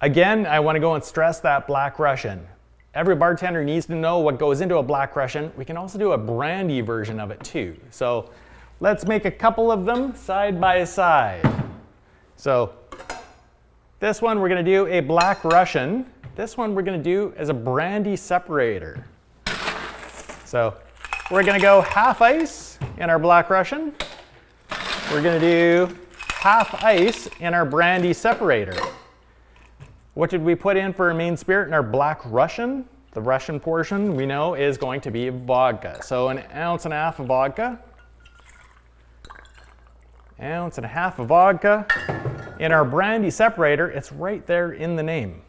Again, I want to go and stress that Black Russian. Every bartender needs to know what goes into a Black Russian. We can also do a brandy version of it too. So let's make a couple of them side by side. So this one we're going to do a Black Russian. This one we're going to do as a Brandy Separator. So we're going to go half ice in our Black Russian. We're going to do half ice in our Brandy Separator. What did we put in for a main spirit in our Black Russian? The Russian portion we know is going to be vodka. So an ounce and a half of vodka. Ounce and a half of vodka. In our Brandy Separator, it's right there in the name.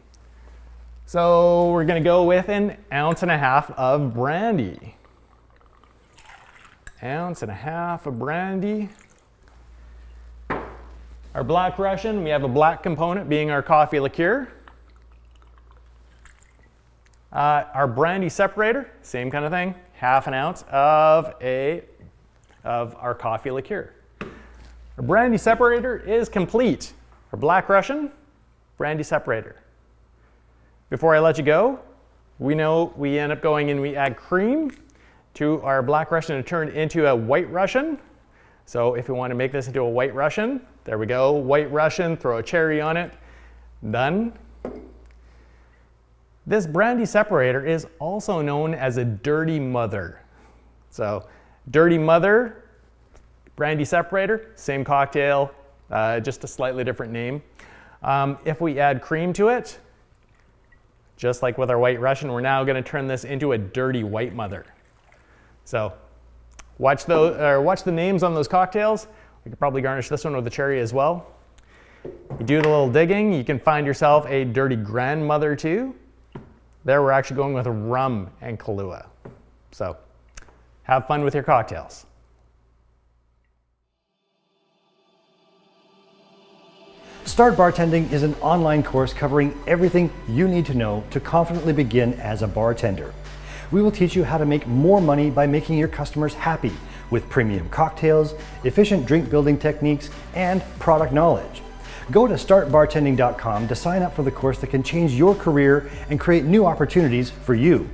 So we're going to go with an ounce and a half of brandy. Ounce and a half of brandy. Our Black Russian, we have a black component being our coffee liqueur. Our Brandy Separator, same kind of thing, half an ounce of our coffee liqueur. Our Brandy Separator is complete. Our Black Russian, Brandy Separator. Before I let you go, we know we end up going and we add cream to our Black Russian to turn into a White Russian. So if we want to make this into a White Russian, there we go, White Russian, throw a cherry on it, done. This Brandy Separator is also known as a Dirty Mother. So Dirty Mother, Brandy Separator, same cocktail, just a slightly different name. If we add cream to it, just like with our White Russian, we're now going to turn this into a Dirty White Mother. So watch the names on those cocktails. We could probably garnish this one with a cherry as well. You do the little digging, you can find yourself a Dirty Grandmother too. There we're actually going with rum and Kahlua. So have fun with your cocktails. Start Bartending is an online course covering everything you need to know to confidently begin as a bartender. We will teach you how to make more money by making your customers happy with premium cocktails, efficient drink building techniques, and product knowledge. Go to startbartending.com to sign up for the course that can change your career and create new opportunities for you.